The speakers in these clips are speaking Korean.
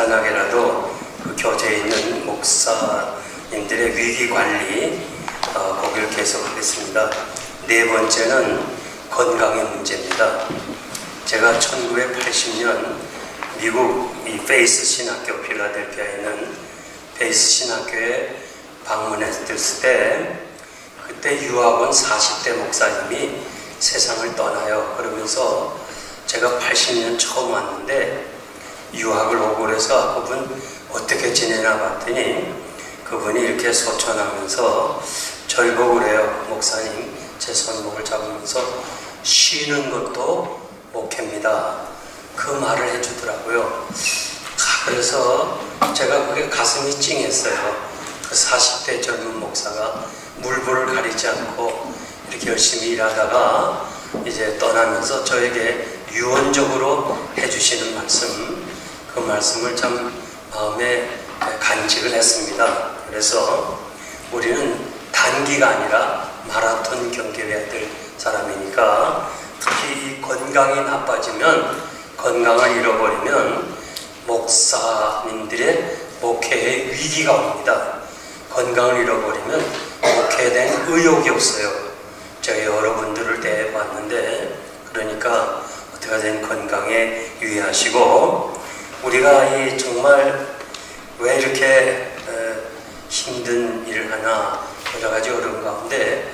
간단하게라도 그 교제에 있는 목사님들의 위기 관리 거기를 계속하겠습니다. 네 번째는 건강의 문제입니다. 제가 1980년 미국 이 페이스 신학교, 필라델피아에 있는 페이스 신학교에 방문했을 때 그때 유학원 40대 목사님이 세상을 떠나요. 그러면서 제가 80년 처음 왔는데 유학을 오고 그래서 그분 어떻게 지내나 봤더니 그분이 이렇게 소천하면서 저희 보고 그래요. 목사님, 제 손목을 잡으면서 쉬는 것도 목회입니다. 그 말을 해주더라고요. 그래서 제가 그게 가슴이 찡했어요. 그 40대 젊은 목사가 물불을 가리지 않고 이렇게 열심히 일하다가 이제 떠나면서 저에게 유언적으로 해주시는 말씀, 그 말씀을 참 마음에 간직을 했습니다. 그래서 우리는 단기가 아니라 마라톤 경기를 해야 될 사람이니까 특히 이 건강이 나빠지면, 건강을 잃어버리면 목사님들의 목회에 위기가 옵니다. 건강을 잃어버리면 목회에 대한 의욕이 없어요. 제가 여러분들을 대해봤는데, 그러니까 어떻게든 건강에 유의하시고, 우리가 이 정말 왜 이렇게 힘든 일을 하나, 여러 가지 어려운 가운데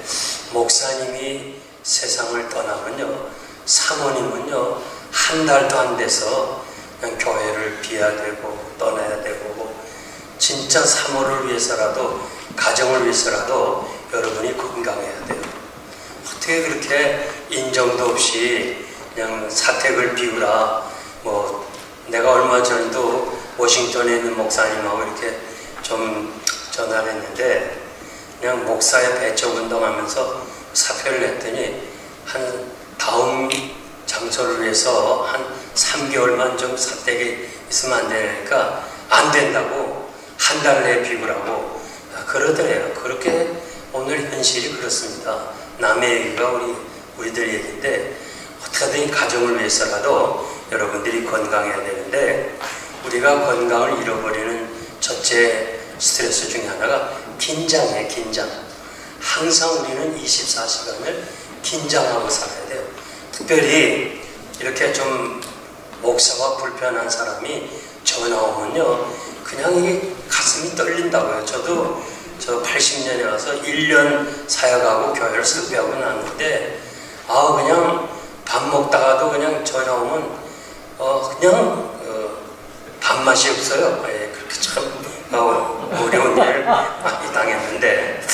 목사님이 세상을 떠나면요, 사모님은요 한 달도 안 돼서 그냥 교회를 비워야 되고 떠나야 되고, 진짜 사모를 위해서라도, 가정을 위해서라도 여러분이 건강해야 돼요. 어떻게 그렇게 인정도 없이 그냥 사택을 비우라. 뭐 내가 얼마 전에도 워싱턴에 있는 목사님하고 이렇게 좀 전화를 했는데, 그냥 목사의 배척 운동하면서 사표를 냈더니 한 다음 장소를 위해서 한 3개월만 좀 사택에 있으면 안 되니까 안 된다고, 한 달 내에 비우라고 그러더래요. 그렇게 오늘 현실이 그렇습니다. 남의 얘기가 우리들 얘기인데, 어떻게든 가정을 위해서라도 여러분들이 건강해야 되는데, 우리가 건강을 잃어버리는 첫째 스트레스 중에 하나가 긴장이에요. 긴장. 항상 우리는 24시간을 긴장하고 살아야 돼요. 특별히 이렇게 좀 목사가 불편한 사람이 전화 오면요, 그냥 이게 가슴이 떨린다고요. 저도 저 80년에 와서 1년 사역하고 교회를 섭외하고 나왔는데, 그냥 밥 먹다가도 그냥 전화 오면 그냥 밥맛이 없어요. 그렇게 참 어려운 일을 많이 당했는데,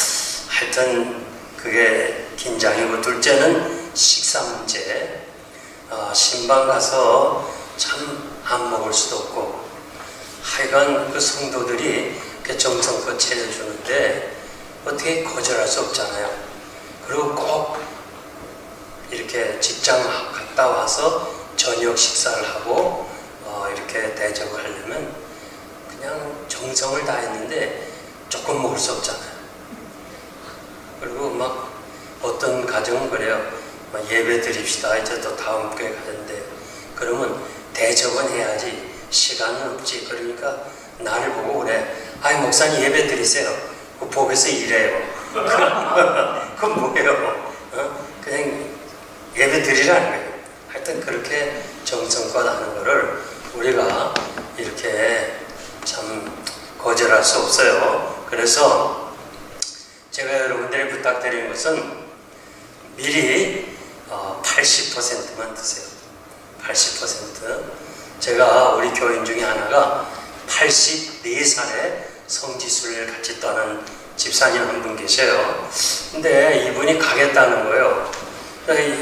하여튼 그게 긴장이고, 둘째는 식사 문제. 신방 가서 참 안 먹을 수도 없고, 하여간 그 성도들이 정성껏 차려주는데 어떻게 거절할 수 없잖아요. 그리고 꼭 이렇게 직장 갔다 와서 저녁 식사를 하고 이렇게 대접을 하려면 그냥 정성을 다했는데 조금 먹을 수 없잖아요. 그리고 막 어떤 가정은 그래요. 막 예배 드립시다. 이제 또 다음 교회 가는데, 그러면 대접은 해야지 시간은 없지. 그러니까 나를 보고 그래. 아이, 목사님 예배 드리세요. 그 복에서 일해요. 그건 뭐예요? 그냥 예배 드리라는 거예요. 하여튼 그렇게 정성껏 하는 거를 우리가 이렇게 참 거절할 수 없어요. 그래서 제가 여러분들이 부탁드리는 것은 미리 80%만 드세요. 80%. 제가 우리 교인 중에 하나가 84살에 성지순례를 같이 떠난 집사님 한 분 계셔요. 근데 이분이 가겠다는 거예요.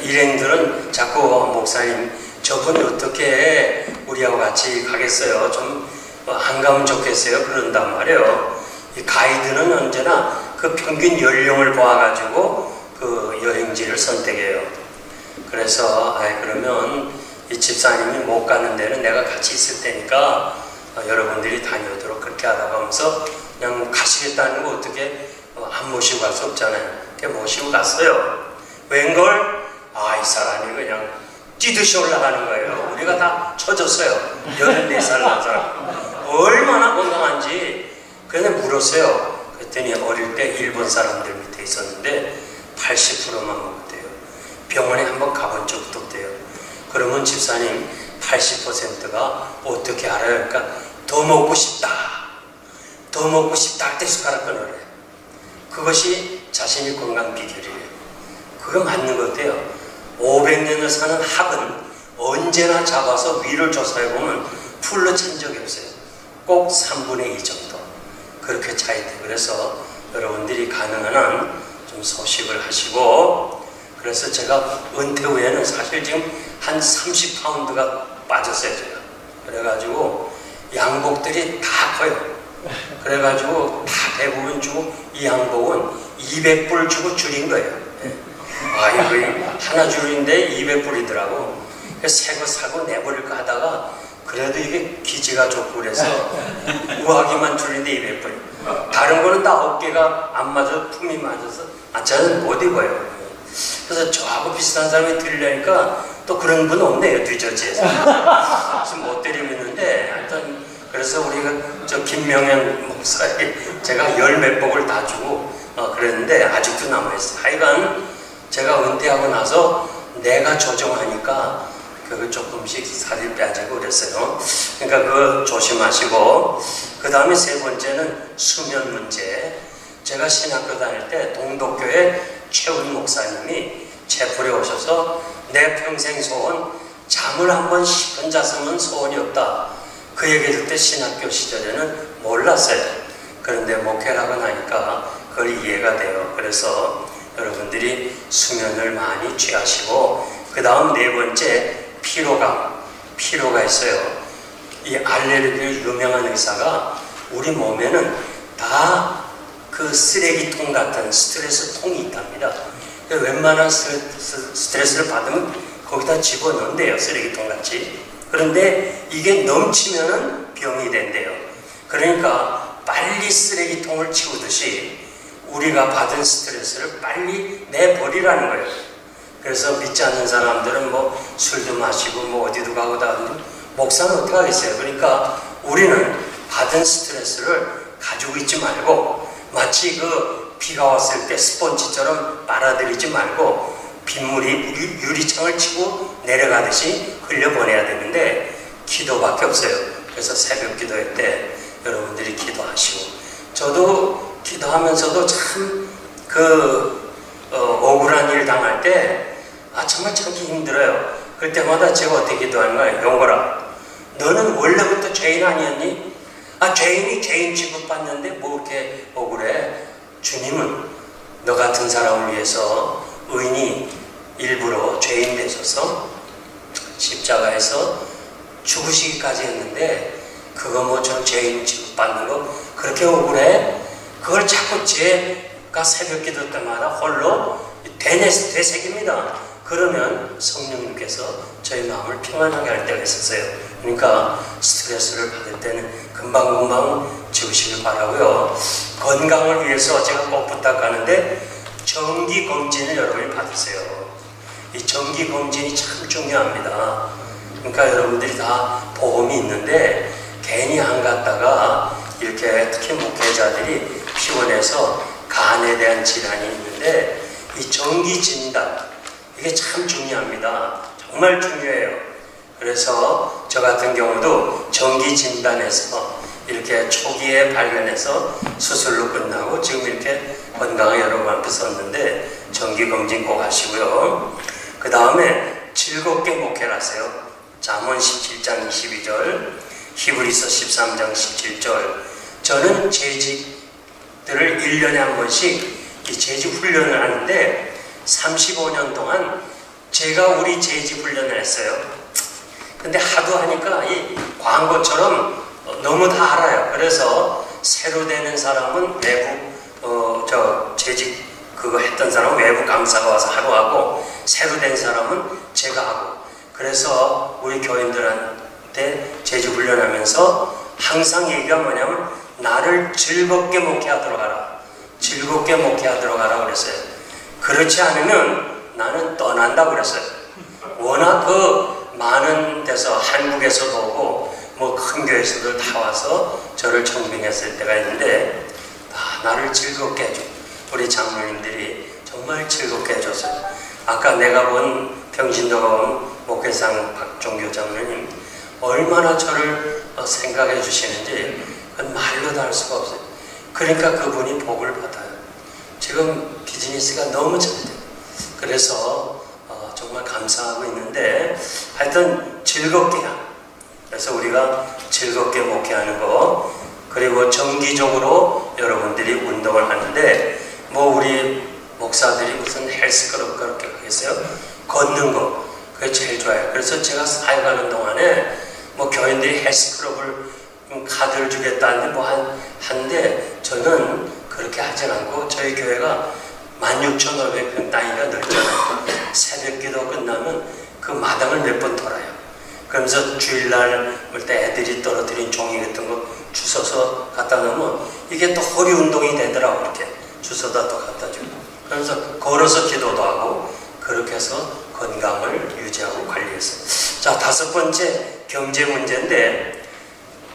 일행들은 자꾸 목사님, 저분이 어떻게 우리하고 같이 가겠어요? 좀 안 가면 좋겠어요? 그런단 말이에요. 이 가이드는 언제나 그 평균 연령을 보아가지고 그 여행지를 선택해요. 그래서 그러면 이 집사님이 못 가는 데는 내가 같이 있을 테니까 여러분들이 다녀오도록 그렇게 하라고 하면서 그냥 가시겠다는 거 어떻게 안 모시고 갈 수 없잖아요. 그렇게 모시고 갔어요. 웬걸? 이 사람이 그냥 뛰듯이 올라가는 거예요. 우리가 다 쳐졌어요. 14살 난 사람. 그런데 물었어요. 그랬더니 어릴 때 일본 사람들 밑에 있었는데 80%만 먹었대요. 병원에 한번 가본 적도 없대요. 그러면 집사님 80%가 어떻게 알아요? 그러니까 더 먹고 싶다. 더 먹고 싶다 할 때 숟가락 끊으래. 그것이 자신의 건강 비결이에요. 그거 맞는 것 같아요. 500년을 사는 학은 언제나 잡아서 위를 조사해보면 풀로 찬 적이 없어요. 꼭 3분의 2 정도. 그렇게 차이돼. 그래서 여러분들이 가능한 한 좀 소식을 하시고, 그래서 제가 은퇴 후에는 사실 지금 한 30파운드가 빠졌어요, 제가. 그래가지고 양복들이 다 커요. 그래가지고 다 대부분 주고, 이 양복은 200불 주고 줄인 거예요. 아, 이거 하나 줄인데 200불이더라고. 새 거 사고 내버릴까 하다가 그래도 이게 기지가 좋고 그래서 우아기만 줄인데 200불. 다른 거는 다 어깨가 안 맞아서 품이 맞아서 저는 못 입어요. 그래서 저하고 비슷한 사람이 들려니까 또 그런 분 없네요, 뉴저지에서. 그래서 못 데리고 있는데 하여튼 그래서 우리가 저 김명현 목사에 제가 10몇 복을 다 주고 그랬는데 아직도 남아있어요. 하여간 제가 은퇴하고 나서 내가 조정하니까 그거 조금씩 살이 빠지고 그랬어요. 그러니까 그거 조심하시고, 그 다음에 세 번째는 수면 문제. 제가 신학교 다닐 때 동독교회 최훈 목사님이 채플에 오셔서 내 평생 소원, 잠을 한번 10분 잤으면 소원이 없다. 그 얘기 들을 때 신학교 시절에는 몰랐어요. 그런데 목회를 하고 나니까 그걸 이해가 돼요. 그래서 여러분들이 수면을 많이 취하시고, 그 다음 네 번째 피로가 있어요. 이 알레르기 유명한 의사가 우리 몸에는 다 그 쓰레기통 같은 스트레스 통이 있답니다. 웬만한 스트레스를 받으면 거기다 집어넣는데요, 쓰레기통 같이. 그런데 이게 넘치면은 병이 된대요. 그러니까 빨리 쓰레기통을 치우듯이 우리가 받은 스트레스를 빨리 내버리라는 거예요. 그래서 믿지 않는 사람들은 뭐 술도 마시고 뭐 어디도 가고 다 하는데 목사는 어떻게 하겠어요? 그러니까 우리는 받은 스트레스를 가지고 있지 말고 마치 그 비가 왔을 때 스펀지처럼 빨아들이지 말고 빗물이 유리창을 치고 내려가듯이 흘려보내야 되는데 기도밖에 없어요. 그래서 새벽 기도회 때 여러분들이 기도하시고, 저도 기도하면서도 참 억울한 일 당할 때 정말 참기 힘들어요. 그럴 때마다 제가 어떻게 기도하는 거예요? 용거라, 너는 원래부터 죄인 아니었니? 죄인이 죄인 취급받는데 뭐 이렇게 억울해? 주님은 너 같은 사람을 위해서 의인이 일부러 죄인 되셔서 십자가에서 죽으시기까지 했는데 그거 뭐 저 죄인 취급받는 거 그렇게 억울해? 그걸 자꾸 제가 새벽 기도 때마다 홀로 되새깁니다. 그러면 성령님께서 저희 마음을 평안하게 할 때가 있었어요. 그러니까 스트레스를 받을 때는 금방금방 지우시길 바라고요. 건강을 위해서 제가 꼭 부탁하는데 정기검진을 여러분이 받으세요. 이 정기검진이 참 중요합니다. 그러니까 여러분들이 다 보험이 있는데 괜히 안 갔다가 이렇게 특히 목회자들이 피곤해서 간에 대한 질환이 있는데 이 정기진단, 이게 참 중요합니다. 정말 중요해요. 그래서 저 같은 경우도 정기진단에서 이렇게 초기에 발견해서 수술로 끝나고 지금 이렇게 건강을 여러 번 앞에 섰는데 정기검진 꼭 하시고요. 그 다음에 즐겁게 목회를 하세요. 잠언 17장 22절, 히브리서 13장 17절. 저는 재직들을 1년에 한 번씩 이 재직 훈련을 하는데 35년 동안 제가 우리 재직 훈련을 했어요. 근데 하도 하니까 이 광고처럼 너무 다 알아요. 그래서 새로 되는 사람은 외부 재직 그거 했던 사람은 외부 강사가 와서 하루 하고, 새로 된 사람은 제가 하고. 그래서 우리 교인들한테 재직 훈련하면서 항상 얘기가 뭐냐면 나를 즐겁게 목회하도록 하라. 즐겁게 목회하도록 하라 그랬어요. 그렇지 않으면 나는 떠난다고 그랬어요. 워낙 그 많은 데서 한국에서도 오고 뭐 큰 교회에서도 다 와서 저를 청빙했을 때가 있는데 나를 즐겁게 해줘. 우리 장로님들이 정말 즐겁게 해줬어요. 아까 내가 본 평신도가 온 목회상 박종교 장로님 얼마나 저를 생각해 주시는지 그건 말로도 할 수가 없어요. 그러니까 그분이 복을 받아요. 지금 비즈니스가 너무 잘 돼요. 그래서 정말 감사하고 있는데 하여튼 즐겁게 하는, 그래서 우리가 즐겁게 목회하는 거, 그리고 정기적으로 여러분들이 운동을 하는데 뭐 우리 목사들이 무슨 헬스클럽 그렇게 하겠어요? 걷는 거 그게 제일 좋아요. 그래서 제가 사역하는 동안에 뭐 교인들이 헬스클럽을 카드를 주겠다는데 뭐 한데 저는 그렇게 하진 않고 저희 교회가 16,500평 땅이가 넓잖아요. 새벽기도 끝나면 그 마당을 몇 번 돌아요. 그러면서 주일날 올 때 애들이 떨어뜨린 종이 같은 거 주워서 갖다 놓으면 이게 또 허리 운동이 되더라고. 이렇게 주워다 또 갖다 주고 그러면서 걸어서 기도도 하고 그렇게 해서 건강을 유지하고 관리했어요. 자, 5번째 경제 문제인데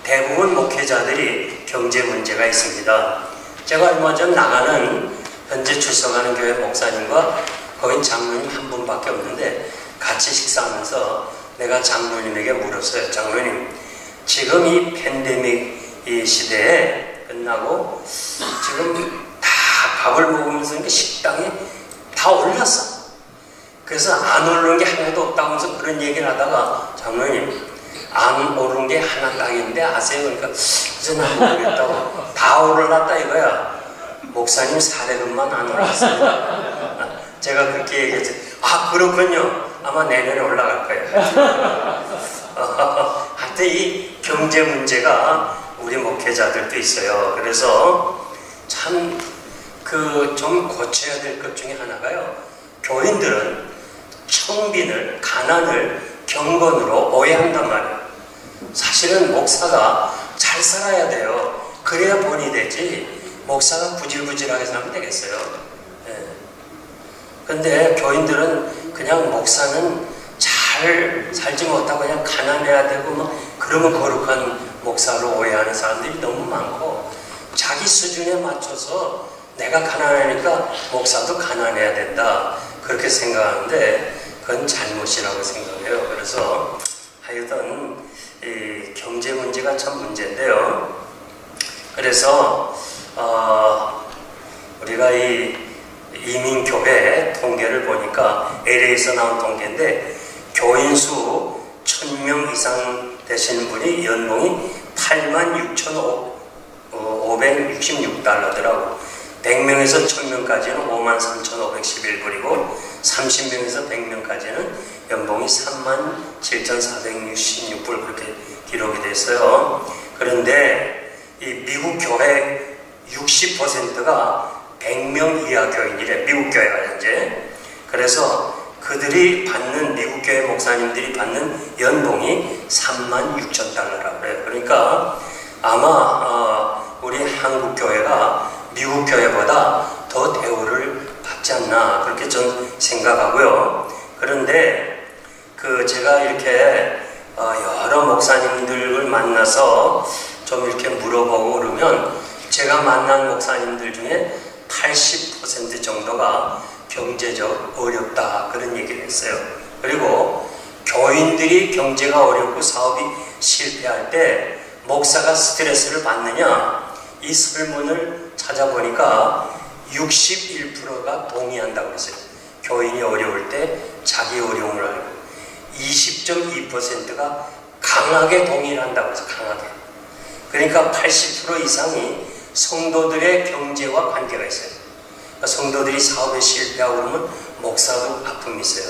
대부분 목회자들이 경제 문제가 있습니다. 제가 얼마 전 나가는 현재 출석하는 교회 목사님과 거긴 장로님 한 분밖에 없는데 같이 식사하면서 내가 장로님에게 물었어요. 장로님, 지금 이 팬데믹 이 시대에 끝나고 지금 다 밥을 먹으면서 식당이 다 올랐어. 그래서 안 오르는 게 하나도 없다면서 그런 얘기를 하다가 장로님, 안 오른 게 하나 딱인데 아세요? 그러니까 이제 난 모르겠다고. 다 오르났다 이거야. 목사님 사례금만 안 올랐어요. 제가 그렇게 얘기했죠. 아, 그렇군요. 아마 내년에 올라갈 거예요. 하여튼 이 경제 문제가 우리 목회자들도 있어요. 그래서 참 좀 고쳐야 될 것 중에 하나가요. 교인들은 청빈을, 가난을 경건으로 오해한단 말이에요. 사실은 목사가 잘 살아야 돼요. 그래야 본이 되지. 목사가 구질구질하게 살면 되겠어요. 근데 교인들은 그냥 목사는 잘 살지 못하고 그냥 가난해야 되고 막 그러면 거룩한 목사로 오해하는 사람들이 너무 많고, 자기 수준에 맞춰서 내가 가난하니까 목사도 가난해야 된다 그렇게 생각하는데 그건 잘못이라고 생각해요. 그래서 하여튼 이 경제 문제가 참 문제인데요. 그래서 우리가 이 이민교회 통계를 보니까 LA에서 나온 통계인데 교인 수 1000명 이상 되시는 분이 연봉이 86,566달러더라고. 100명에서 1000명까지는 53,511불이고 30명에서 100명까지는 연봉이 37,466불 그렇게 기록이 됐어요. 그런데 이 미국 교회 60%가 100명 이하 교인이래. 미국 교회가 현재. 그래서 그들이 받는, 미국 교회 목사님들이 받는 연봉이 36,000달러라고 그래요. 그러니까 아마 우리 한국 교회가 미국 교회보다 더 대우를 받지 않나 그렇게 전 생각하고요. 그런데 제가 이렇게 여러 목사님들을 만나서 좀 이렇게 물어보고 그러면 제가 만난 목사님들 중에 80% 정도가 경제적 어렵다 그런 얘기를 했어요. 그리고 교인들이 경제가 어렵고 사업이 실패할 때 목사가 스트레스를 받느냐, 이 설문을 찾아보니까 61%가 동의한다고 했어요. 교인이 어려울 때 자기 어려움을 알고 20.2%가 강하게 동의를 한다고 해서 강하게. 그러니까 80% 이상이 성도들의 경제와 관계가 있어요. 그러니까 성도들이 사업에 실패하고 그러면 목사도 아픔이 있어요.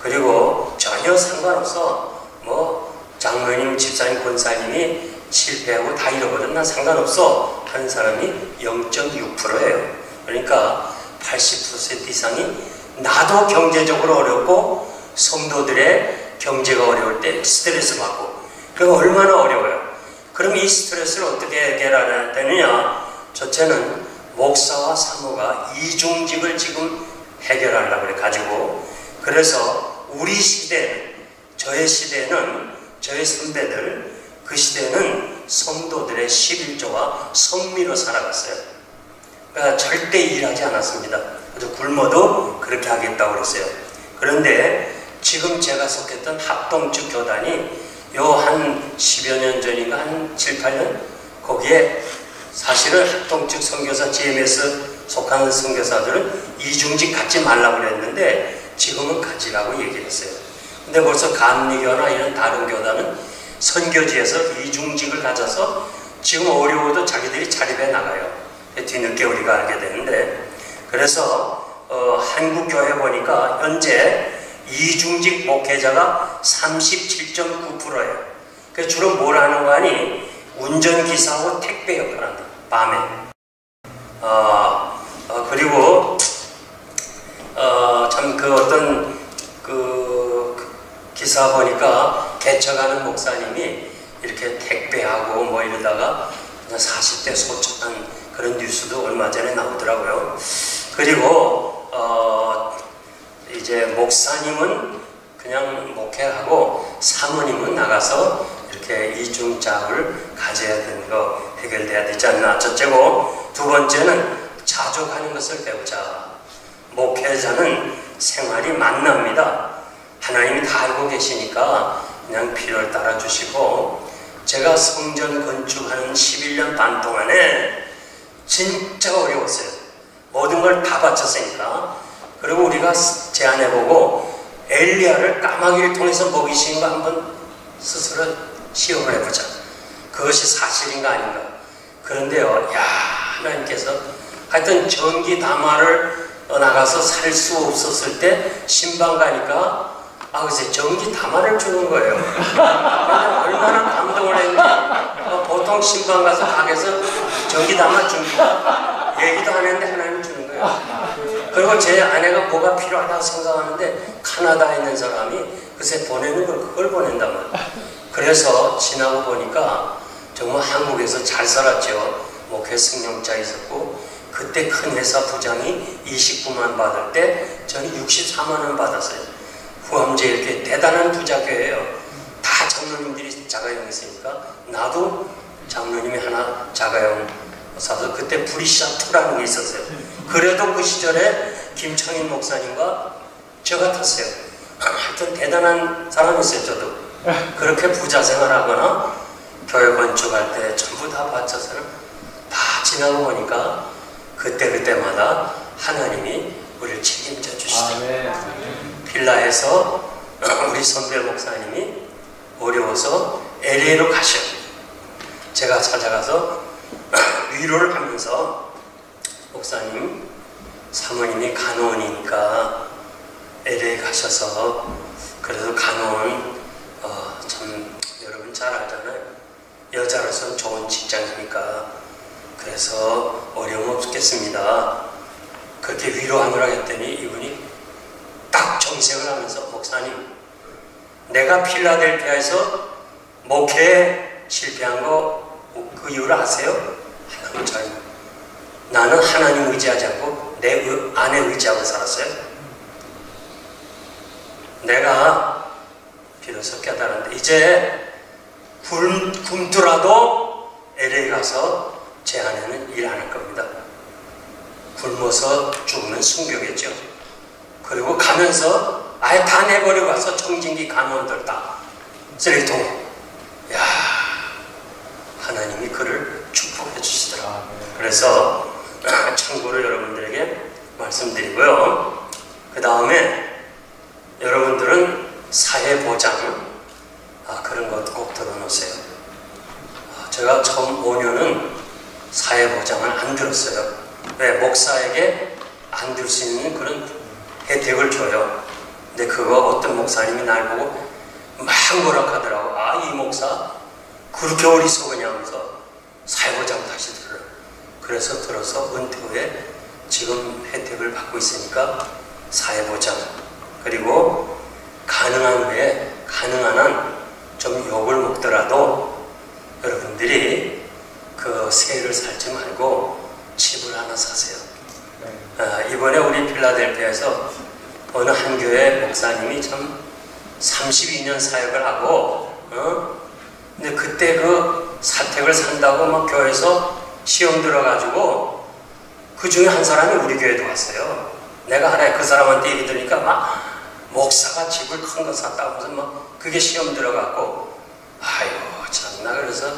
그리고 전혀 상관없어. 뭐 장로님, 집사님, 권사님이 실패하고 다 잃어버린 난 상관없어 하는 사람이 0.6%예요. 그러니까 80% 이상이 나도 경제적으로 어렵고 성도들의 경제가 어려울 때 스트레스 받고, 그럼 얼마나 어려워요. 그럼 이 스트레스를 어떻게 해결해야 되느냐? 첫째는 목사와 사모가 이중직을 지금 해결하려고 그래 가지고, 그래서 우리 시대는, 저의 시대는, 저의 선배들 그 시대에는 성도들의 11조가 성미로 살아갔어요. 그러니까 절대 일하지 않았습니다. 그래서 굶어도 그렇게 하겠다고 그랬어요. 그런데 지금 제가 속했던 합동측 교단이 요 한 10여 년 전인가 한 7, 8년 거기에 사실은 합동측 선교사 GMS 속하는 선교사들은 이중직 갖지 말라고 그랬는데 지금은 가지라고 얘기를 했어요. 근데 벌써 감리교나 이런 다른 교단은 선교지에서 이중직을 가져서 지금 어려워도 자기들이 자립해 나가요. 뒤늦게 우리가 알게 되는데, 그래서 한국교회 보니까 현재 이중직 목회자가 37.9%예요. 그 주로 뭘 하는 거 아니? 운전기사하고 택배 역할을 한다. 밤에. 그리고 참 그 어떤 그 기사 보니까 개척하는 목사님이 이렇게 택배하고 뭐 이러다가 40대 소천한 그런 뉴스도 얼마 전에 나오더라고요. 그리고 이제 목사님은 그냥 목회하고 사모님은 나가서 이렇게 이중작을 가져야 되는 거 해결돼야 되지 않나. 첫째고, 두 번째는 자족하는 것을 배우자. 목회자는 생활이 만납니다. 하나님이 다 알고 계시니까 그냥 필요를 따라 주시고, 제가 성전 건축하는 11년 반 동안에 진짜 어려웠어요. 모든 걸 다 바쳤으니까. 그리고 우리가 제안해보고 엘리야를 까마귀를 통해서 먹이신 거 한번 스스로 시험을 해보자. 그것이 사실인가 아닌가. 그런데요, 야, 하나님께서 하여튼 전기 다마를 나가서 살 수 없었을 때 신방 가니까 글쎄 전기 다마를 주는 거예요. 얼마나 감동을 했는지. 보통 신방 가서 가게에서 전기 다마 줍니다. 얘기도 안 했는데 하나님 주는 거예요. 그리고 제 아내가 뭐가 필요하다고 생각하는데 카나다에 있는 사람이 글쎄 보내는 걸 그걸 보낸단 말이에요. 그래서 지나고 보니까 정말 한국에서 잘 살았죠. 목회 승용차 있었고, 그때 큰 회사 부장이 29만 받을 때 저는 64만 원 받았어요. 후암제 이렇게 대단한 부자교회예요. 다 장로님들이 자가용 있으니까 나도 장로님이 하나 자가용 사서 그때 브리샤2라는 게 있었어요. 그래도 그 시절에 김창인 목사님과 저 같았어요. 하여튼 대단한 사람이었어요. 저도 그렇게 부자 생활하거나 교회 건축할 때 전부 다 바쳐서는 다 지나고 보니까 그때마다 하나님이 우리를 책임져 주시더라고요. 필라에서 우리 선배 목사님이 어려워서 LA로 가셔요. 제가 찾아가서 위로를 하면서, 목사님, 사모님이 간호원이니까 LA 가셔서, 그래도 간호원 참 여러분 잘 알잖아요. 여자로서는 좋은 직장이니까 그래서 어려움 없겠습니다. 그렇게 위로하느라 했더니 이분이 딱 정색을 하면서, 목사님, 내가 필라델피아에서 목회에 실패한 거 그 이유를 아세요? 나는 하나님 의지하지 않고 내 아내 의지하고 살았어요. 내가 비로소 깨달았는데 이제 굶더라도 LA 가서 제 아내는 일 안 할 겁니다. 굶어서 죽는 순교겠죠. 그리고 가면서 아예 다 내버리고 가서 청진기 간호원들 다 쓰레기통에. 야, 하나님이 그를 축복해 주시더라고요. 그래서 참고로 여러분들에게 말씀드리고요. 그 다음에 여러분들은 사회보장 그런 것 꼭 들어놓으세요. 제가 처음 5년은 사회보장을 안 들었어요. 왜? 목사에게 안 들 수 있는 그런 혜택을 줘요. 근데 그거 어떤 목사님이 날 보고 막 뭐라 하더라고. 이 목사 그렇게 어리석으냐 하면서 사회보장 다시 들어요. 그래서 들어서 은퇴 후에 지금 혜택을 받고 있으니까 사회보장, 그리고 가능한 후에 가능한 한 좀 욕을 먹더라도 여러분들이 그 세를 살지 말고 집을 하나 사세요. 이번에 우리 필라델피아에서 어느 한 교회 목사님이 참 32년 사역을 하고 근데 그때 그 사택을 산다고 막 교회에서 시험 들어가지고 그 중에 한 사람이 우리 교회도 왔어요. 내가 하나에 그 사람한테 얘기 들으니까 막 목사가 집을 큰 거 샀다고 해서 막 그게 시험 들어갔고, 아이고 참나. 그래서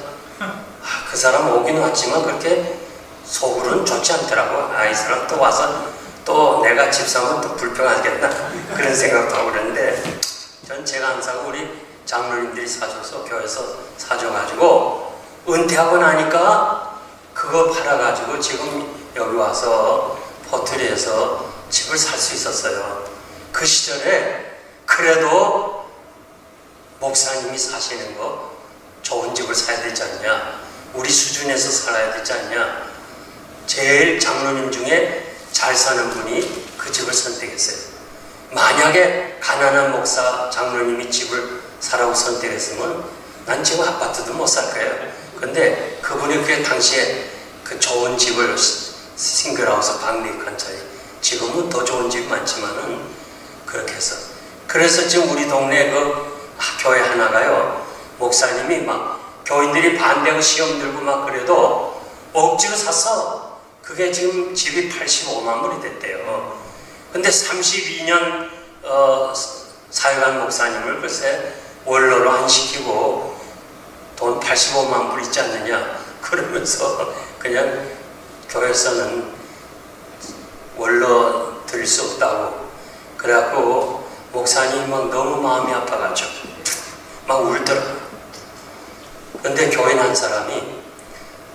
그 사람 오긴 왔지만 그렇게 속으로는 좋지 않더라고. 이 사람 또 와서 또 내가 집 사면 또 불평하겠나 그런 생각도 하고 그랬는데, 전 제가 항상 우리 장로님들이 사줘서 교회에서 사줘가지고 은퇴하고 나니까 그거 팔아가지고 지금 여기 와서 포트리에서 집을 살 수 있었어요. 그 시절에 그래도 목사님이 사시는 거 좋은 집을 사야 되지 않냐, 우리 수준에서 살아야 되지 않냐. 제일 장로님 중에 잘 사는 분이 그 집을 선택했어요. 만약에 가난한 목사 장로님이 집을 사라고 선택했으면 난 지금 아파트도 못 살 거예요. 근데 그분이 그 당시에 그 좋은 집을 싱글하우스 방리칸 차이, 지금은 더 좋은 집 많지만은 그렇게 해서, 그래서 지금 우리 동네 그 교회 하나가요, 목사님이 막 교인들이 반대하고 시험 들고 막 그래도 억지로 샀어. 그게 지금 집이 85만 불이 됐대요. 근데 32년 사역한 목사님을 글쎄 원로로 안 시키고 돈 85만 불 있지 않느냐 그러면서 그냥 교회에서는 원로 드릴 수 없다고 그래갖고 목사님이 막 너무 마음이 아파가지고 막 울더라. 근데 교인 한 사람이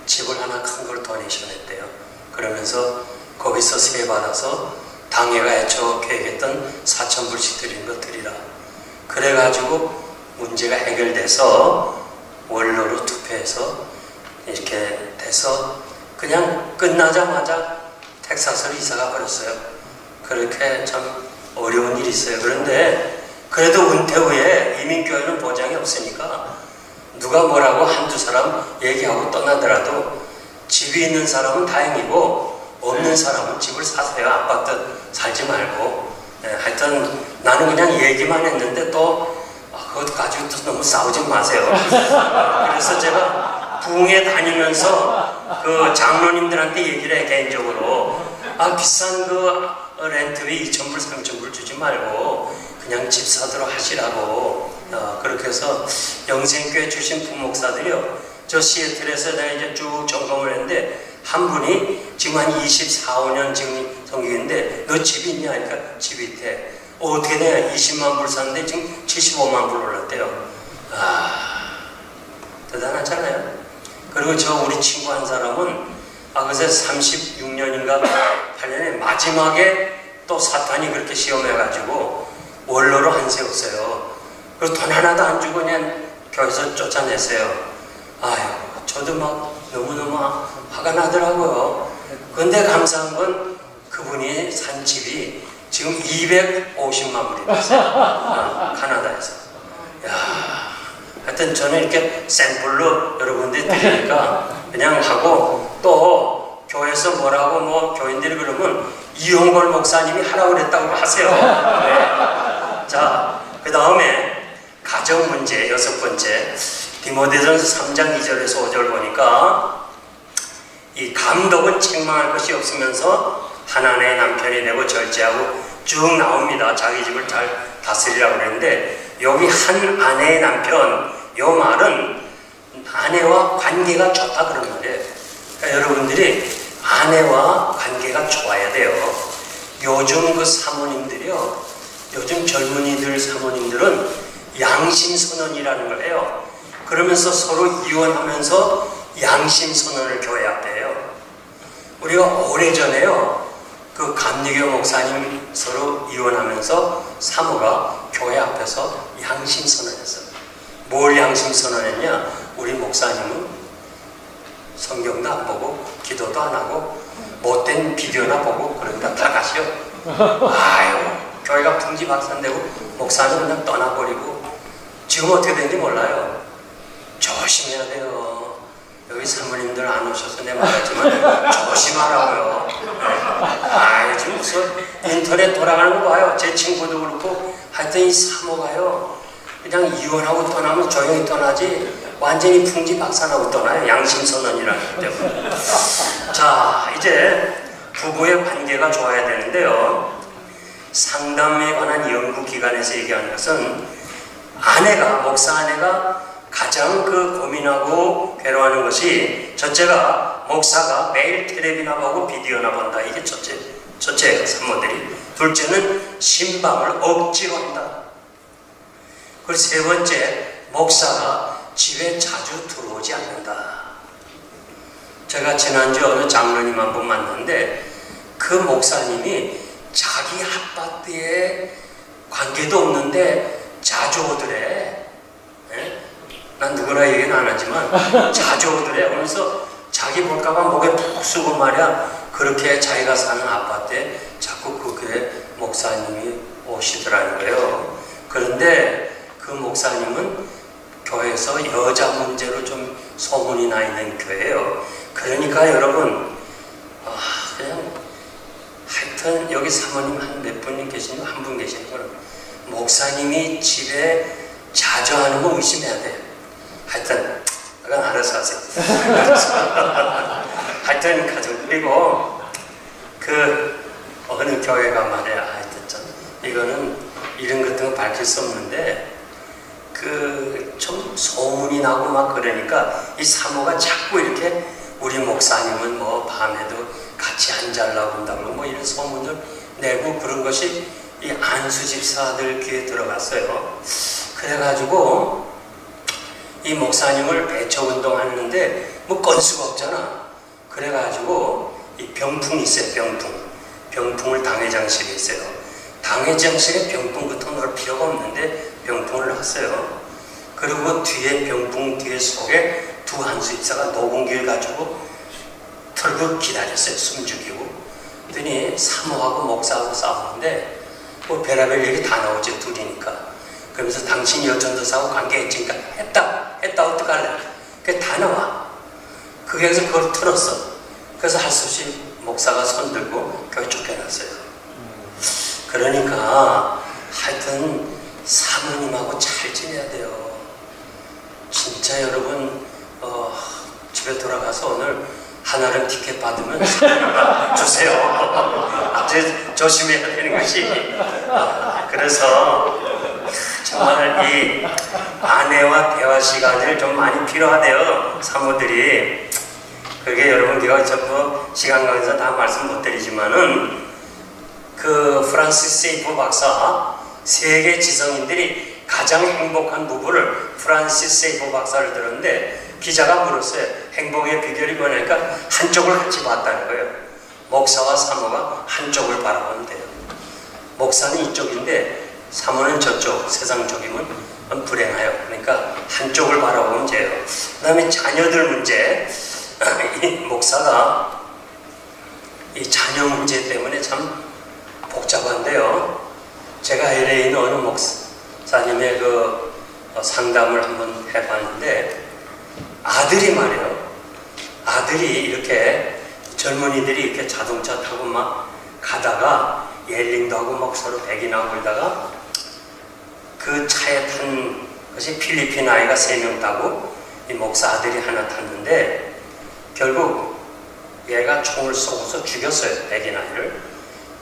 집을 하나 큰 걸 도네이션 했대요. 그러면서 거기서 세 받아서 당회가 애초 계획했던 4,000불씩 드리는 거 드리라. 그래가지고 문제가 해결돼서 원로로 투표해서 이렇게 돼서 그냥 끝나자마자 텍사스로 이사가 버렸어요. 그렇게 참 어려운 일이 있어요. 그런데 그래도 은퇴 후에 이민교회는 보장이 없으니까 누가 뭐라고 한두 사람 얘기하고 떠나더라도 집이 있는 사람은 다행이고 없는 사람은 집을 사세요. 아파트 살지 말고. 하여튼 나는 그냥 얘기만 했는데 또 그것 가지고 또 너무 싸우지 마세요. 그래서 제가 부흥회 다니면서 그 장로님들한테 얘기를 해. 개인적으로 비싼 그 렌트비 2,000불 3,000불 주지 말고 그냥 집 사도록 하시라고. 그렇게 해서 영생교회 출신 부목사들이요, 저 시애틀에서 내가 이제 쭉 점검을 했는데 한 분이 지금 한 24, 5년 지금 성경인데 너 집이 있냐 하니까 집이 있대. 어떻게 돼? 20만 불 샀는데 지금 75만 불 올랐대요. 대단하잖아요. 그리고 저 우리 친구 한 사람은 그새 36년인가 8년에 마지막에 또 사탄이 그렇게 시험해가지고 원로로 한 세웠어요. 그리고 돈 하나도 안 주고 그냥 교회에서 쫓아냈어요. 저도 막 너무너무 화가 나더라고요. 근데 감사한 건 그분이 산 집이 지금 250만 불이 됐어요. 카나다에서. 하여튼 저는 이렇게 샘플로 여러분들이 드리니까 그냥 하고, 또 교회에서 뭐라고 뭐 교인들이 그러면 이용걸 목사님이 하라고 그랬다고 하세요. 네. 자, 그 다음에 가정 문제 6번째, 디모데전서 3장 2절에서 5절 보니까 이 감독은 책망할 것이 없으면서 하나님의 남편이 되고 절제하고 쭉 나옵니다. 자기 집을 잘 다스리라고 그랬는데 여기 한 아내의 남편, 요 말은 아내와 관계가 좋다 그런 말이에요. 그러니까 여러분들이 아내와 관계가 좋아야 돼요. 요즘 그 사모님들이요, 요즘 젊은이들 사모님들은 양심선언이라는 걸 해요. 그러면서 서로 이혼하면서 양심선언을 교회 앞에 해요. 우리가 오래전에요, 그 감리교 목사님 서로 이혼하면서 사모가 교회 앞에서 양심선언했어요. 뭘 양심선언했냐? 우리 목사님은 성경도 안 보고 기도도 안 하고 못된 비디오나 보고 그러니까 다 가시오. 교회가 풍지박산되고 목사는 그냥 떠나버리고 지금 어떻게 되는지 몰라요. 조심해야 돼요. 여기 사모님들 안 오셔서 내가 말했지만 조심하라고요. 지금 무슨 인터넷 돌아가는 거 봐요. 제 친구도 그렇고 하여튼 이 사모가요, 그냥 이혼하고 떠나면 조용히 떠나지 완전히 풍지박산하고 떠나요. 양심선언이라기 때문에. 자, 이제 부부의 관계가 좋아야 되는데요. 상담에 관한 연구기관에서 얘기하는 것은 목사 아내가 가장 고민하고 괴로워하는 것이, 첫째가 목사가 매일 텔레비나 보고 비디오나 본다. 이게 첫째예요, 산모들이. 둘째는 신방을 억지로 한다. 그리고 세 번째, 목사가 집에 자주 들어오지 않는다. 제가 지난주에 어느 장로님 한 분 만났는데 그 목사님이 자기 아파트에 관계도 없는데 자주 오더래. 예? 난 누구나 얘기는 안 하지만 자주 오더래. 그러면서 자기 볼까봐 목에 푹 쓰고 말이야. 그렇게 자기가 사는 아파트에 자꾸 그 교회 목사님이 오시더라는 거예요. 그런데 그 목사님은 교회에서 여자 문제로 좀 소문이 나 있는 교회예요. 그러니까 여러분, 그냥 하여튼 여기 사모님 한 몇 분이 계시는 한 분 계시는 거는 목사님이 집에 자주 하는 거 의심해야 돼요. 하여튼 그건 알아서 하세요. 하여튼 가족, 그리고 어느 교회가 말이야, 하여튼 참 이거는 이런 같은 거 밝힐 수 없는데 좀 소문이 나고 막 그러니까 이 사모가 자꾸 이렇게 우리 목사님은 뭐 밤에도 같이 안 자려고 한다고 뭐 이런 소문을 내고 그런 것이 이 안수 집사들 귀에 들어갔어요. 그래가지고 이 목사님을 배척운동 하는데 뭐 건수가 없잖아. 그래가지고 이 병풍이 있어요. 병풍을 당회장실에 있어요. 당회장실에 병풍 같은 걸 필요가 없는데 병풍을 놨어요. 그리고 뒤에 병풍 뒤에 속에 두 안수 집사가 녹음기를 가지고 털고 기다렸어요. 숨 죽이고. 그랬더니 사모하고 목사하고 싸우는데 뭐 별의별 얘기 다 나오죠. 둘이니까. 그러면서 당신이 여전도사하고 관계했으니까 했다 어떡할래? 그게 다 나와. 그래서 그걸 틀었어. 그래서 할 수 없이 목사가 손들고 교회 쫓겨났어요. 그러니까 하여튼 사모님하고 잘 지내야 돼요. 진짜 여러분, 집에 돌아가서 오늘 하나를 티켓 받으면 주세요. 아주 조심해야 되는 것이. 그래서 정말 이 아내와 대화 시간을 좀 많이 필요하대요. 사모들이. 그게 여러분, 제가 전부 시간 관계에서 다 말씀 못 드리지만은 프란시스 세이프 박사, 세계 지성인들이 가장 행복한 부부를 프란시스 세이프 박사를 들었는데 기자가 물었어요. 행복의 비결이 뭐냐니까 한쪽을 같이 봤다는 거예요. 목사와 사모가 한쪽을 바라보면 돼요. 목사는 이쪽인데 사모는 저쪽, 세상 쪽이면 불행해요. 그러니까 한쪽을 바라보면 돼요. 그 다음에 자녀들 문제. 이 목사가 이 자녀 문제 때문에 참 복잡한데요. 제가 LA에 있는 어느 목사님의 상담을 한번 해봤는데 아들이 말이에요. 아들이 이렇게 젊은이들이 이렇게 자동차 타고 막 가다가 옐링도 하고 막 서로 배기나고 그러다가 그 차에 탄 것이 필리핀 아이가 3명 타고 이 목사 아들이 하나 탔는데 결국 얘가 총을 쏘고서 죽였어요. 백인 아이를.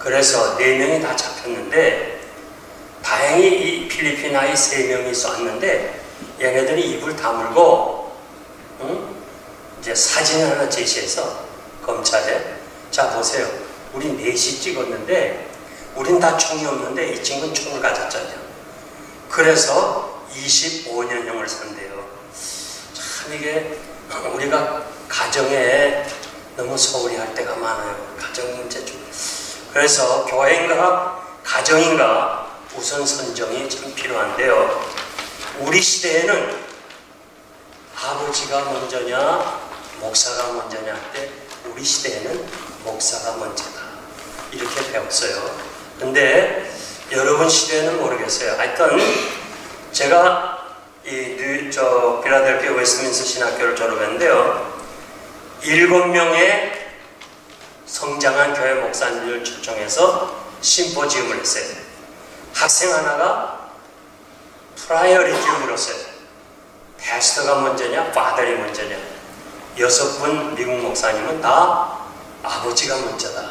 그래서 4명이 다 잡혔는데 다행히 이 필리핀 아이 3명이 쐈는데 얘네들이 입을 다물고 이제 사진을 하나 제시해서 검찰에 자 보세요. 우리 4시 찍었는데 우린 다 총이 없는데 이 친구는 총을 가졌잖아요. 그래서 25년형을 산대요. 참 이게 우리가 가정에 너무 소홀히 할 때가 많아요. 가정 문제 좀. 그래서 교회인가 가정인가 우선 선정이 참 필요한데요. 우리 시대에는 아버지가 먼저냐 목사가 먼저냐 할 때 우리 시대에는 목사가 먼저다. 이렇게 배웠어요. 근데 여러분 시대에는 모르겠어요. 하여튼 제가 필라델피아 웨스트민스터 신학교를 졸업했는데요. 7명의 성장한 교회 목사님을 초청해서 심포지움을 했어요. 학생 하나가 프라이어리티를 물었어요. 패스터가 먼저냐, 파더이 먼저냐. 6분 미국 목사님은 다 아버지가 먼저다.